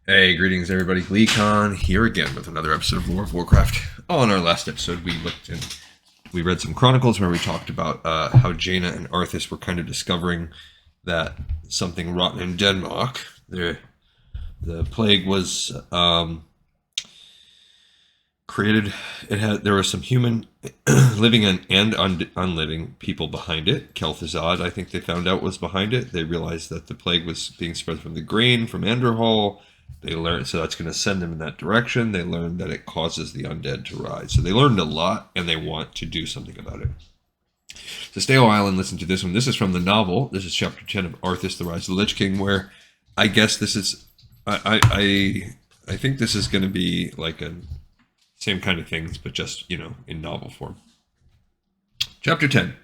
Hey, greetings everybody. Lee Khan here again with another episode of World of Warcraft. On our last episode, we read some chronicles where we talked about how Jaina and Arthas were kind of discovering that something rotten in Denmark. The plague was created. There were some human, living and unliving people behind it. Kel'Thuzad, I think they found out, was behind it. They realized that the plague was being spread from the grain from Anderhall. They learned, so that's going to send them in that direction. They learned that it causes the undead to rise. So they learned a lot, and they want to do something about it. So stay a while and listen to this one. This is from the novel. This is chapter 10 of Arthas, the Rise of the Lich King, where I guess this is, I think this is going to be like a same kind of things, but just, in novel form. Chapter 10.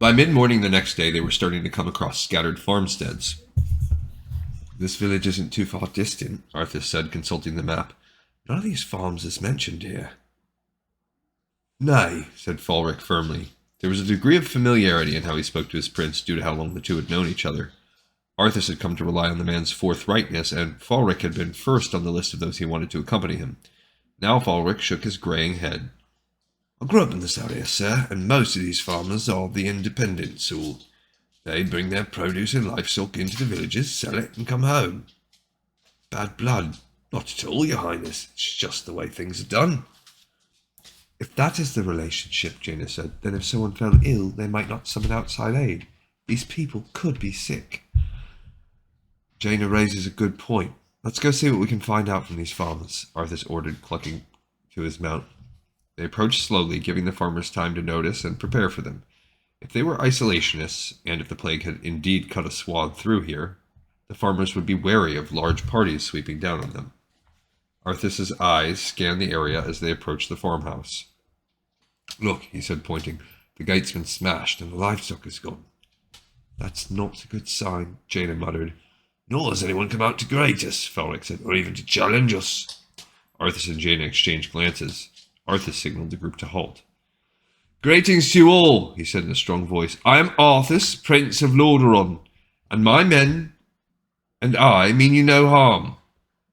By mid-morning the next day, they were starting to come across scattered farmsteads. This village isn't too far distant, Arthas said, consulting the map. None of these farms is mentioned here. Nay, said Falric firmly. There was a degree of familiarity in how he spoke to his prince due to how long the two had known each other. Arthas had come to rely on the man's forthrightness, and Falric had been first on the list of those he wanted to accompany him. Now Falric shook his greying head. I grew up in this area, sir, and most of these farmers are the independent sort. They bring their produce and livestock into the villages, sell it, and come home. Bad blood. Not at all, your highness. It's just the way things are done. If that is the relationship, Jaina said, then if someone fell ill, they might not summon outside aid. These people could be sick. Jaina raises a good point. Let's go see what we can find out from these farmers, Arthas ordered, clucking to his mount. They approached slowly, giving the farmers time to notice and prepare for them. If they were isolationists, and if the plague had indeed cut a swath through here, the farmers would be wary of large parties sweeping down on them. Arthas's eyes scanned the area as they approached the farmhouse. Look, he said, pointing. The gate's been smashed and the livestock is gone. That's not a good sign, Jaina muttered. Nor has anyone come out to greet us, Falric said, or even to challenge us. Arthas and Jaina exchanged glances. Arthas signaled the group to halt. Greetings to you all, he said in a strong voice. I am Arthas, Prince of Lordaeron, and my men and I mean you no harm.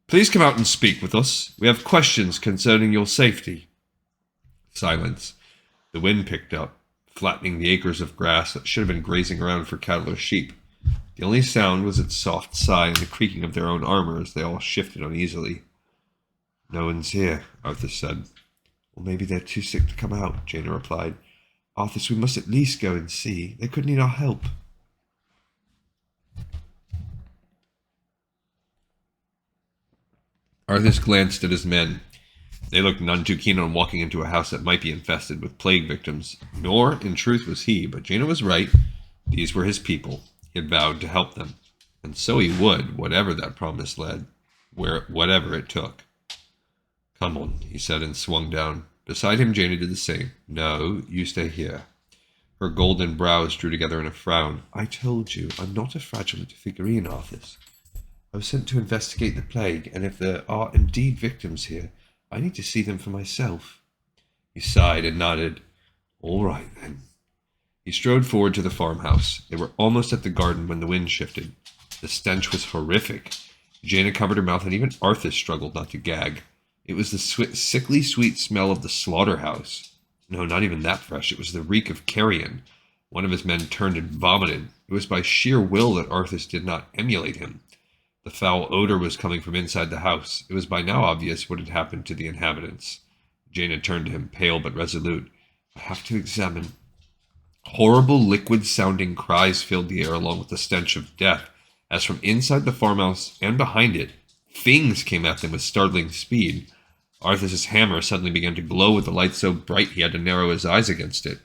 Please come out and speak with us. We have questions concerning your safety. Silence. The wind picked up, flattening the acres of grass that should have been grazing around for cattle or sheep. The only sound was its soft sigh and the creaking of their own armor as they all shifted uneasily. No one's here, Arthas said. Well, maybe they're too sick to come out, Jaina replied. Arthas, we must at least go and see. They could need our help. Arthas glanced at his men. They looked none too keen on walking into a house that might be infested with plague victims. Nor, in truth, was he, but Jaina was right. These were his people. He had vowed to help them. And so he would, whatever that promise led, whatever it took. Come on, he said and swung down. Beside him, Jaina did the same. No, you stay here. Her golden brows drew together in a frown. I told you, I'm not a fragile little figurine, Arthas. I was sent to investigate the plague, and if there are indeed victims here, I need to see them for myself. He sighed and nodded. All right, then. He strode forward to the farmhouse. They were almost at the garden when the wind shifted. The stench was horrific. Jaina covered her mouth, and even Arthas struggled not to gag. It was the sickly sweet smell of the slaughterhouse. No, not even that fresh. It was the reek of carrion. One of his men turned and vomited. It was by sheer will that Arthas did not emulate him. The foul odor was coming from inside the house. It was by now obvious what had happened to the inhabitants. Jaina turned to him, pale but resolute. I have to examine. Horrible liquid-sounding cries filled the air along with the stench of death, as from inside the farmhouse and behind it, things came at them with startling speed. Arthas's hammer suddenly began to glow with the light so bright he had to narrow his eyes against it.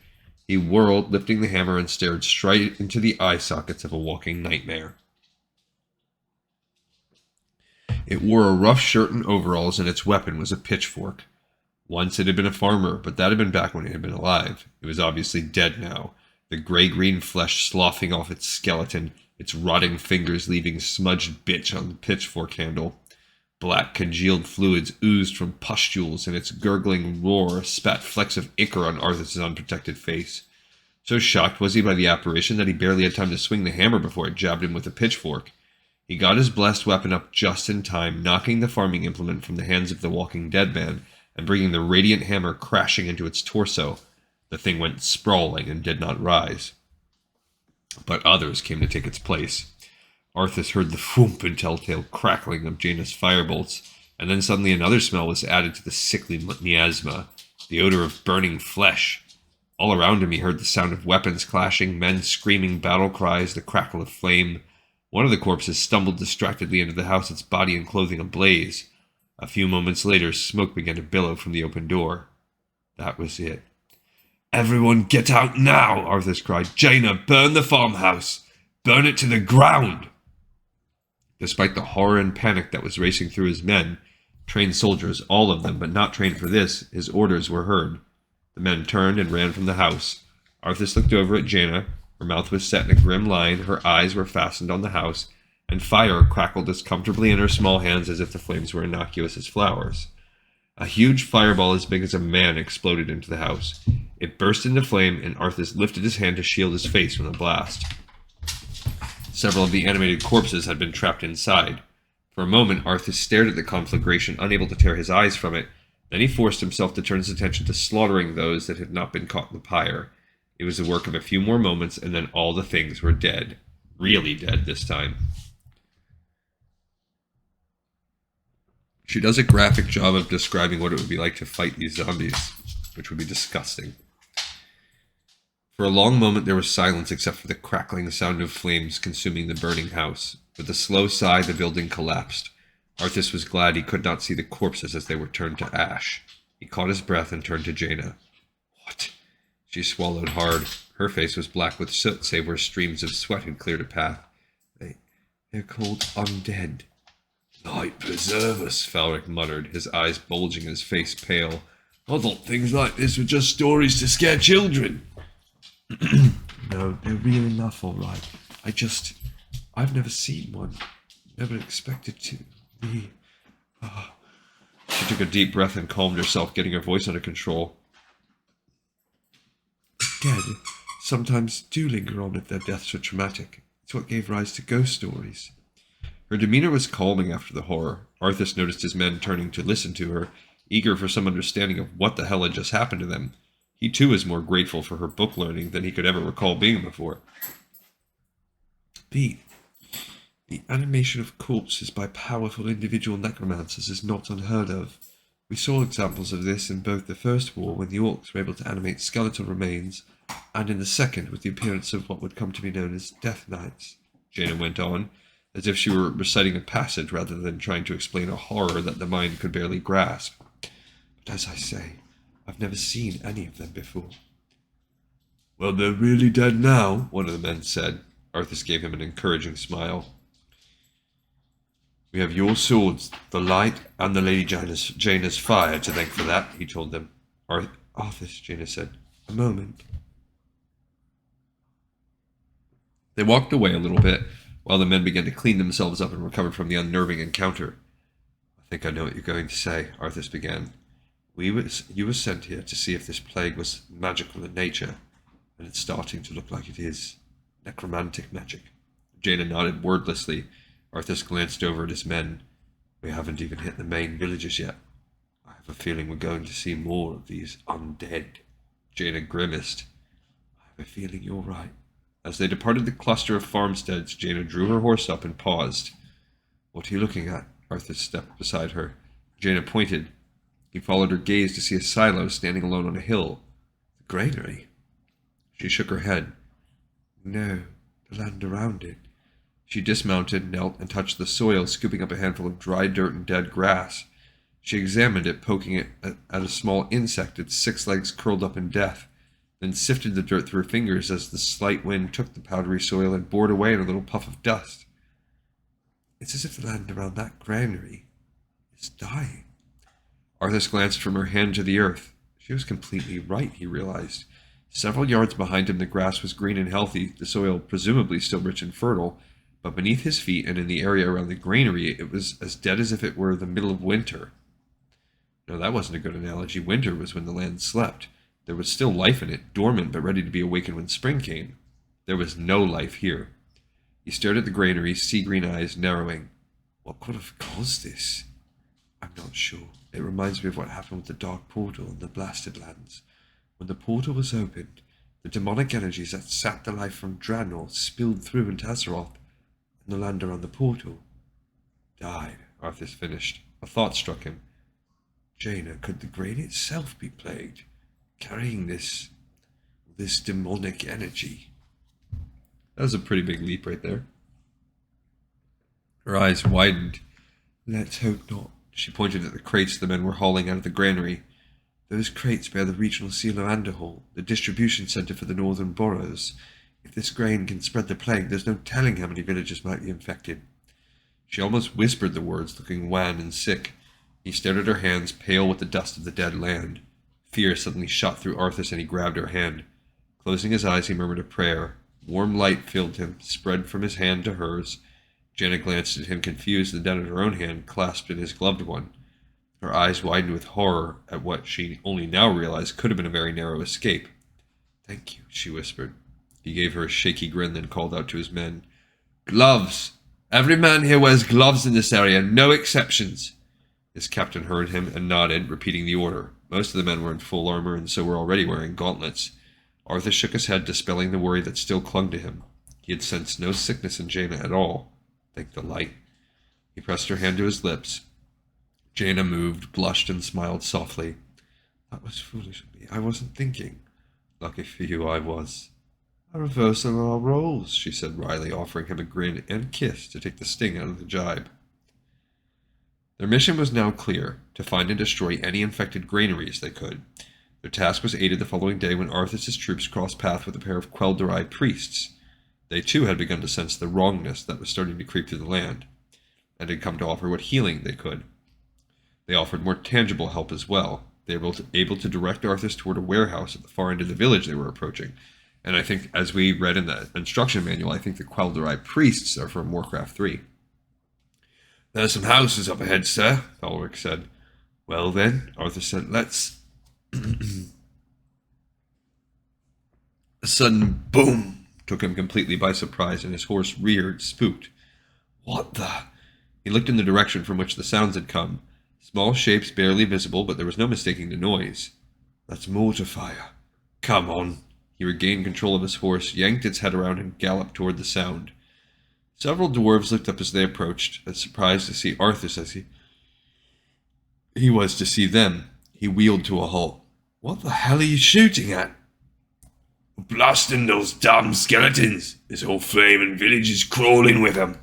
He whirled, lifting the hammer, and stared straight into the eye sockets of a walking nightmare. It wore a rough shirt and overalls, and its weapon was a pitchfork. Once it had been a farmer, but that had been back when it had been alive. It was obviously dead now, the gray-green flesh sloughing off its skeleton, its rotting fingers leaving smudged bitch on the pitchfork handle. Black congealed fluids oozed from pustules, and its gurgling roar spat flecks of ichor on Arthas's unprotected face. So shocked was he by the apparition that he barely had time to swing the hammer before it jabbed him with a pitchfork. He got his blessed weapon up just in time, knocking the farming implement from the hands of the walking dead man and bringing the radiant hammer crashing into its torso. The thing went sprawling and did not rise. But others came to take its place. Arthas heard the thwomp and telltale crackling of Jaina's firebolts, and then suddenly another smell was added to the sickly miasma, the odor of burning flesh. All around him he heard the sound of weapons clashing, men screaming battle cries, the crackle of flame. One of the corpses stumbled distractedly into the house, its body and clothing ablaze. A few moments later, smoke began to billow from the open door. That was it. "Everyone get out now!" Arthas cried. "Jaina, burn the farmhouse! Burn it to the ground!" Despite the horror and panic that was racing through his men, trained soldiers, all of them, but not trained for this, his orders were heard. The men turned and ran from the house. Arthas looked over at Jaina. Her mouth was set in a grim line, her eyes were fastened on the house, and fire crackled as comfortably in her small hands as if the flames were innocuous as flowers. A huge fireball as big as a man exploded into the house. It burst into flame, and Arthas lifted his hand to shield his face from the blast. Several of the animated corpses had been trapped inside. For a moment, Arthas stared at the conflagration, unable to tear his eyes from it. Then he forced himself to turn his attention to slaughtering those that had not been caught in the pyre. It was the work of a few more moments, and then all the things were dead. Really dead this time. She does a graphic job of describing what it would be like to fight these zombies, which would be disgusting. For a long moment there was silence except for the crackling sound of flames consuming the burning house. With a slow sigh, the building collapsed. Arthas was glad he could not see the corpses as they were turned to ash. He caught his breath and turned to Jaina. "What?" She swallowed hard. Her face was black with soot, save where streams of sweat had cleared a path. They're called undead." "Light preserve us," Falric muttered, his eyes bulging and his face pale. "I thought things like this were just stories to scare children." "No, they're real enough, all right. I've never seen one. Never expected to. She took a deep breath and calmed herself, getting her voice under control. "Dead sometimes do linger on if their deaths are traumatic. It's what gave rise to ghost stories." Her demeanor was calming after the horror. Arthas noticed his men turning to listen to her, eager for some understanding of what the hell had just happened to them. He too was more grateful for her book learning than he could ever recall being before. "Pete, the animation of corpses by powerful individual necromancers is not unheard of. We saw examples of this in both the First War, when the orcs were able to animate skeletal remains, and in the Second, with the appearance of what would come to be known as Death Knights," Jaina went on, as if she were reciting a passage rather than trying to explain a horror that the mind could barely grasp. "But as I say, I've never seen any of them before." "Well, they're really dead now," one of the men said. Arthas gave him an encouraging smile. "We have your swords, the light, and the Lady Jaina's fire to thank for that," he told them. "Arthas," Jaina said, "a moment." They walked away a little bit, while the men began to clean themselves up and recover from the unnerving encounter. "I think I know what you're going to say," Arthas began. You were sent here to see if this plague was magical in nature, and it's starting to look like it is. Necromantic magic." Jaina nodded wordlessly. Arthas glanced over at his men. "We haven't even hit the main villages yet. I have a feeling we're going to see more of these undead." Jaina grimaced. "I have a feeling you're right." As they departed the cluster of farmsteads, Jaina drew her horse up and paused. "What are you looking at?" Arthas stepped beside her. Jaina pointed. He followed her gaze to see a silo standing alone on a hill. "The granary?" She shook her head. "No, the land around it." She dismounted, knelt, and touched the soil, scooping up a handful of dry dirt and dead grass. She examined it, poking it at a small insect, its 6 legs curled up in death, then sifted the dirt through her fingers as the slight wind took the powdery soil and bore it away in a little puff of dust. "It's as if the land around that granary is dying." Arthas glanced from her hand to the earth. She was completely right, he realized. Several yards behind him the grass was green and healthy, the soil presumably still rich and fertile, but beneath his feet and in the area around the granary it was as dead as if it were the middle of winter. No, that wasn't a good analogy. Winter was when the land slept. There was still life in it, dormant but ready to be awakened when spring came. There was no life here. He stared at the granary, sea-green eyes narrowing. What could have caused this? I'm not sure. It reminds me of what happened with the Dark Portal in the Blasted Lands. When the portal was opened, the demonic energies that sapped the life from Draenor spilled through into Azeroth, and the land around the portal died. Arthas finished. A thought struck him. Jaina, could the grain itself be plagued, carrying this demonic energy? That was a pretty big leap right there. Her eyes widened. Let's hope not. She pointed at the crates the men were hauling out of the granary. Those crates bear the regional seal of Anderhall, the distribution centre for the northern boroughs. If this grain can spread the plague, there's no telling how many villages might be infected. She almost whispered the words, looking wan and sick. He stared at her hands, pale with the dust of the dead land. Fear suddenly shot through Arthas, and he grabbed her hand. Closing his eyes, he murmured a prayer. Warm light filled him, spread from his hand to hers. Jaina glanced at him, confused, and down at her own hand, clasped in his gloved one. Her eyes widened with horror at what she only now realized could have been a very narrow escape. Thank you, she whispered. He gave her a shaky grin, then called out to his men. Gloves! Every man here wears gloves in this area, no exceptions. His captain heard him and nodded, repeating the order. Most of the men were in full armor, and so were already wearing gauntlets. Arthas shook his head, dispelling the worry that still clung to him. He had sensed no sickness in Jaina at all. Thank the light. He pressed her hand to his lips. Jaina moved, blushed, and smiled softly. That was foolish of me. I wasn't thinking. Lucky for you, I was. A reversal of our roles, she said wryly, offering him a grin and kiss to take the sting out of the jibe. Their mission was now clear, to find and destroy any infected granaries they could. Their task was aided the following day when Arthas' troops crossed paths with a pair of Quel'Darai priests. They too had begun to sense the wrongness that was starting to creep through the land, and had come to offer what healing they could. They offered more tangible help as well. They were able to direct Arthas toward a warehouse at the far end of the village they were approaching. And I think, as we read in the instruction manual, I think the Quel'Darai priests are from Warcraft 3. There's some houses up ahead, sir, Falric said. Well then, Arthas said, let's... A sudden boom took him completely by surprise, and his horse reared, spooked. What the... He looked in the direction from which the sounds had come. Small shapes barely visible, but there was no mistaking the noise. That's mortar fire. Come on. He regained control of his horse, yanked its head around, and galloped toward the sound. Several dwarves looked up as they approached, as surprised to see Arthas as he was to see them. He wheeled to a halt. What the hell are you shooting at? Blasting those damn skeletons. This whole flaming village is crawling with them.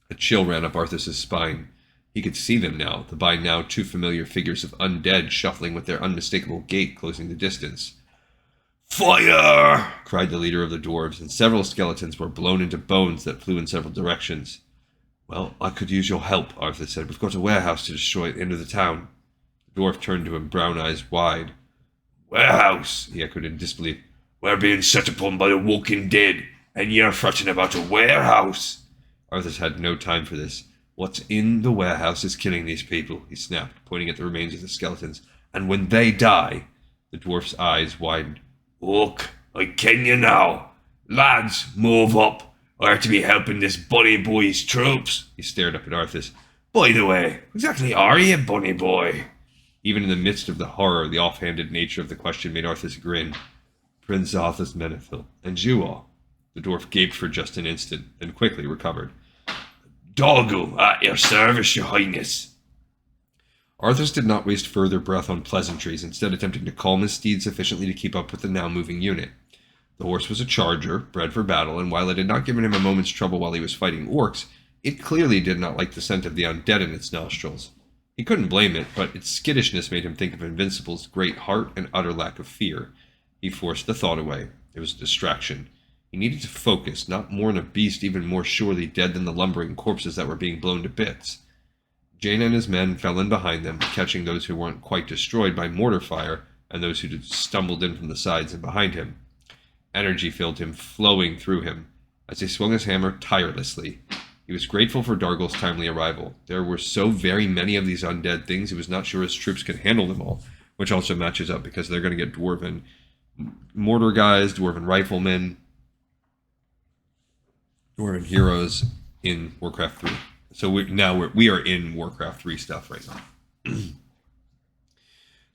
A chill ran up Arthas' spine. He could see them now, the by now too familiar figures of undead shuffling with their unmistakable gait closing the distance. Fire! Cried the leader of the dwarves, and several skeletons were blown into bones that flew in several directions. Well, I could use your help, Arthas said. We've got a warehouse to destroy at the end of the town. The dwarf turned to him, brown eyes wide. Warehouse, he echoed in disbelief. We're being set upon by the walking dead, and you're fretting about a warehouse. Arthas had no time for this. What's in the warehouse is killing these people, he snapped, pointing at the remains of the skeletons. And when they die... The dwarf's eyes widened. Look, I ken you now. Lads, move up. We're to be helping this bunny boy's troops. He stared up at Arthas. By the way, exactly are you, bunny boy? Even in the midst of the horror, the offhanded nature of the question made Arthas grin. Prince Arthas Menethil, and you all. The dwarf gaped for just an instant, then quickly recovered. Doggo, at your service, your highness. Arthas did not waste further breath on pleasantries, instead attempting to calm his steed sufficiently to keep up with the now moving unit. The horse was a charger, bred for battle, and while it had not given him a moment's trouble while he was fighting orcs, it clearly did not like the scent of the undead in its nostrils. He couldn't blame it, but its skittishness made him think of Invincible's great heart and utter lack of fear. He forced the thought away. It was a distraction. He needed to focus, not mourn a beast even more surely dead than the lumbering corpses that were being blown to bits. Jaina and his men fell in behind them, catching those who weren't quite destroyed by mortar fire and those who stumbled in from the sides and behind him. Energy filled him, flowing through him, as he swung his hammer tirelessly. He was grateful for Dargol's timely arrival. There were so very many of these undead things, he was not sure his troops could handle them all. which also matches up because they're going to get dwarven mortar guys, dwarven riflemen, dwarven heroes in Warcraft 3. So we are in Warcraft 3 stuff right now.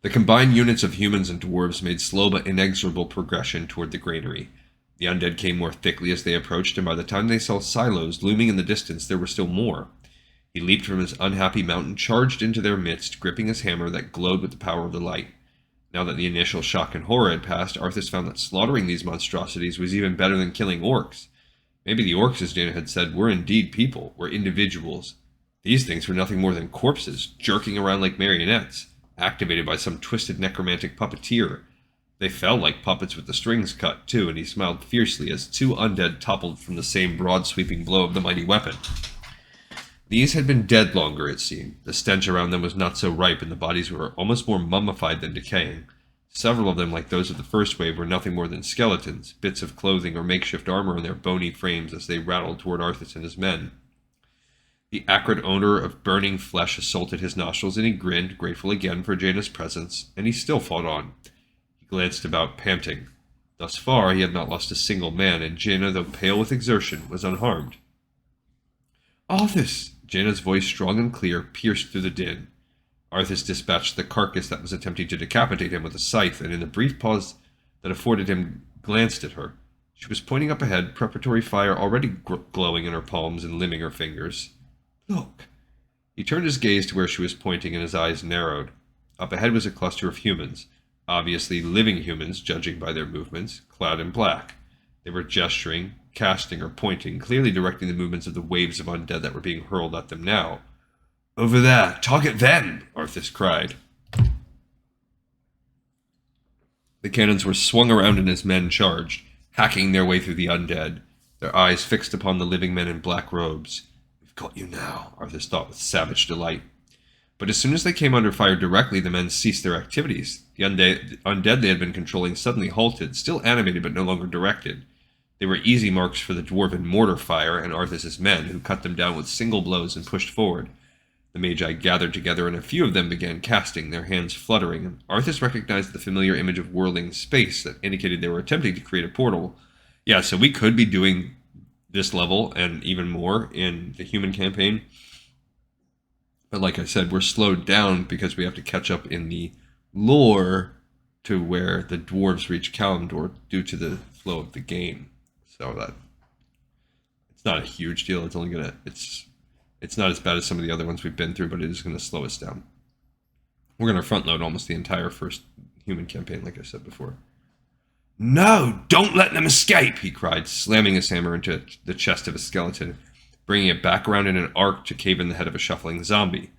The combined units of humans and dwarves made slow but inexorable progression toward the granary. The undead came more thickly as they approached, and by the time they saw silos looming in the distance, there were still more. He leaped from his unhappy mount and charged into their midst, gripping his hammer that glowed with the power of the light. Now that the initial shock and horror had passed, Arthas found that slaughtering these monstrosities was even better than killing orcs. Maybe the orcs, as Jaina had said, were indeed people, were individuals. These things were nothing more than corpses, jerking around like marionettes, activated by some twisted necromantic puppeteer. They fell like puppets with the strings cut, too, and he smiled fiercely as two undead toppled from the same broad-sweeping blow of the mighty weapon. These had been dead longer, it seemed. The stench around them was not so ripe, and the bodies were almost more mummified than decaying. Several of them, like those of the first wave, were nothing more than skeletons, bits of clothing or makeshift armor on their bony frames as they rattled toward Arthas and his men. The acrid odor of burning flesh assaulted his nostrils, and he grinned, grateful again for Jaina's presence, and he still fought on. He glanced about, panting. Thus far, he had not lost a single man, and Jaina, though pale with exertion, was unharmed. Arthas! Jaina's voice, strong and clear, pierced through the din. Arthas dispatched the carcass that was attempting to decapitate him with a scythe, and in the brief pause that afforded him, glanced at her. She was pointing up ahead, preparatory fire already glowing in her palms and limning her fingers. Look. He turned his gaze to where she was pointing, and his eyes narrowed. Up ahead was a cluster of humans, obviously living humans, judging by their movements, clad in black. They were gesturing, casting or pointing, clearly directing the movements of the waves of undead that were being hurled at them now. Over there! Target them! Arthas cried. The cannons were swung around and his men charged, hacking their way through the undead, their eyes fixed upon the living men in black robes. We've got you now, Arthas thought with savage delight. But as soon as they came under fire directly, the men ceased their activities. The undead they had been controlling suddenly halted, still animated but no longer directed. They were easy marks for the dwarven mortar fire and Arthas' men, who cut them down with single blows and pushed forward. The Magi gathered together, and a few of them began casting, their hands fluttering, and Arthas recognized the familiar image of whirling space that indicated they were attempting to create a portal. Yeah, so we could be doing this level and even more in the human campaign. But like I said, we're slowed down because we have to catch up in the lore to where the dwarves reach Kalimdor due to the flow of the game. So that it's not a huge deal. It's only it's not as bad as some of the other ones we've been through, but it is going to slow us down. We're going to front load almost the entire first human campaign, like I said before. No, don't let them escape, he cried, slamming his hammer into the chest of a skeleton, bringing it back around in an arc to cave in the head of a shuffling zombie.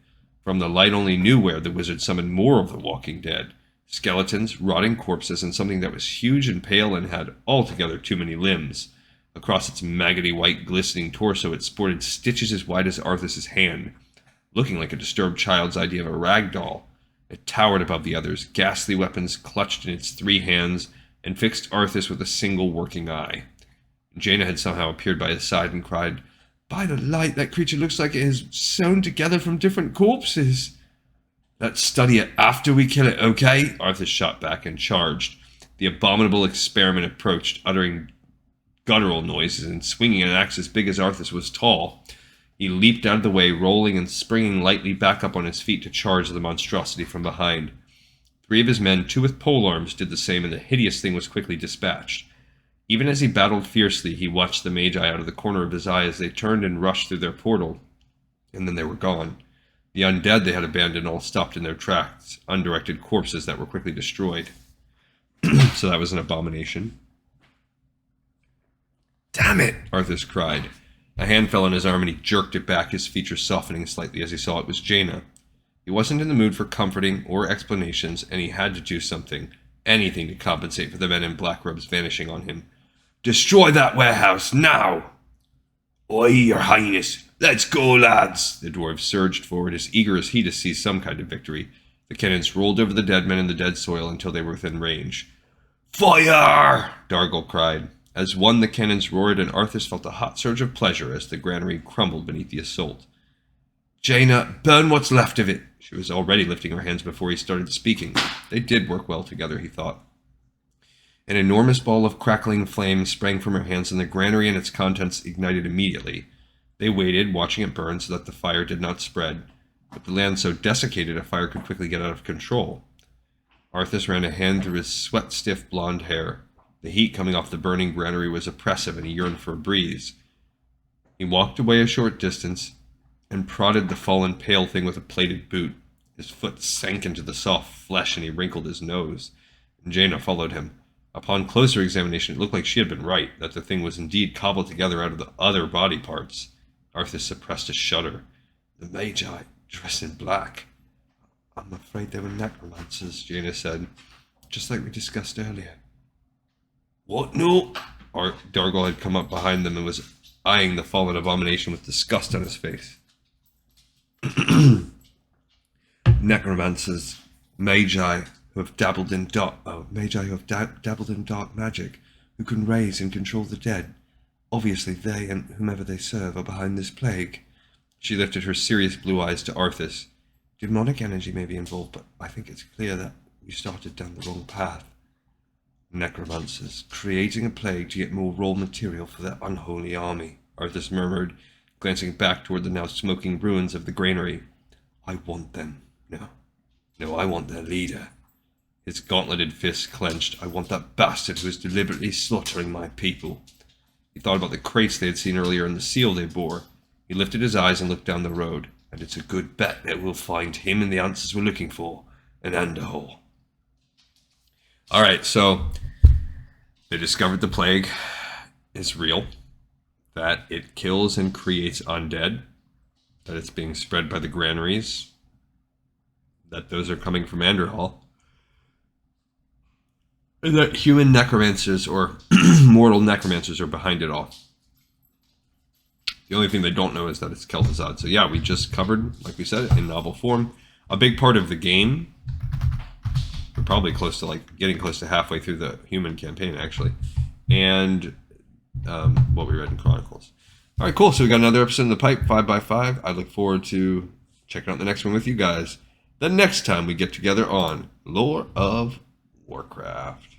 From the light only knew where, the wizard summoned more of the walking dead. Skeletons, rotting corpses, and something that was huge and pale and had altogether too many limbs. Across its maggoty white glistening torso it sported stitches as wide as Arthas' hand, looking like a disturbed child's idea of a rag doll. It towered above the others, ghastly weapons clutched in its 3 hands, and fixed Arthas with a single working eye. Jaina had somehow appeared by his side and cried, By the light, that creature looks like it is sewn together from different corpses. Let's study it after we kill it, okay? Arthas shot back and charged. The abominable experiment approached, uttering guttural noises and swinging an axe as big as Arthas was tall. He leaped out of the way, rolling and springing lightly back up on his feet to charge the monstrosity from behind. 3 of his men, 2 with polearms, did the same, and the hideous thing was quickly dispatched. Even as he battled fiercely, he watched the Magi out of the corner of his eye as they turned and rushed through their portal, and then they were gone. The undead they had abandoned all stopped in their tracks, undirected corpses that were quickly destroyed. So that was an abomination. Damn it! Arthas cried. A hand fell on his arm and he jerked it back, his features softening slightly as he saw it was Jaina. He wasn't in the mood for comforting or explanations, and he had to do something, anything to compensate for the men in black robes vanishing on him. Destroy that warehouse, now! Oi, your highness! Let's go, lads! The dwarves surged forward, as eager as he to see some kind of victory. The cannons rolled over the dead men in the dead soil until they were within range. Fire! Dargle cried. As one, the cannons roared, and Arthas felt a hot surge of pleasure as the granary crumbled beneath the assault. Jaina, burn what's left of it. She was already lifting her hands before he started speaking. They did work well together, he thought. An enormous ball of crackling flame sprang from her hands, and the granary and its contents ignited immediately. They waited, watching it burn so that the fire did not spread. With the land so desiccated, a fire could quickly get out of control. Arthas ran a hand through his sweat-stiff blonde hair. The heat coming off the burning granary was oppressive, and he yearned for a breeze. He walked away a short distance and prodded the fallen pale thing with a plated boot. His foot sank into the soft flesh, and he wrinkled his nose. Jaina followed him. Upon closer examination, it looked like she had been right, that the thing was indeed cobbled together out of the other body parts. Arthas suppressed a shudder. The Magi, dressed in black. I'm afraid they were necromancers, Jaina said, just like we discussed earlier. What? No? Dargol had come up behind them and was eyeing the fallen abomination with disgust on his face. Necromancers, Magi who have dabbled in dark magic, who can raise and control the dead. Obviously, they and whomever they serve are behind this plague. She lifted her serious blue eyes to Arthas. Demonic energy may be involved, but I think it's clear that we started down the wrong path. Necromancers, creating a plague to get more raw material for their unholy army, Arthas murmured, glancing back toward the now smoking ruins of the granary. I want them. No, I want their leader. His gauntleted fists clenched. I want that bastard who is deliberately slaughtering my people. He thought about the crates they had seen earlier and the seal they bore. He lifted his eyes and looked down the road. And it's a good bet that we'll find him and the answers we're looking for. An Andahol. Alright, so they discovered the plague is real. That it kills and creates undead. That it's being spread by the granaries. That those are coming from Andahol. And that human necromancers or mortal necromancers are behind it all. The only thing they don't know is that it's Kel'Thuzad. So yeah, we just covered, like we said, in novel form, a big part of the game. We're probably close to getting close to halfway through the human campaign, actually. And what we read in Chronicles. All right, cool. So we got another episode in the pipe, 5x5. I look forward to checking out the next one with you guys. The next time we get together on Lore of Warcraft.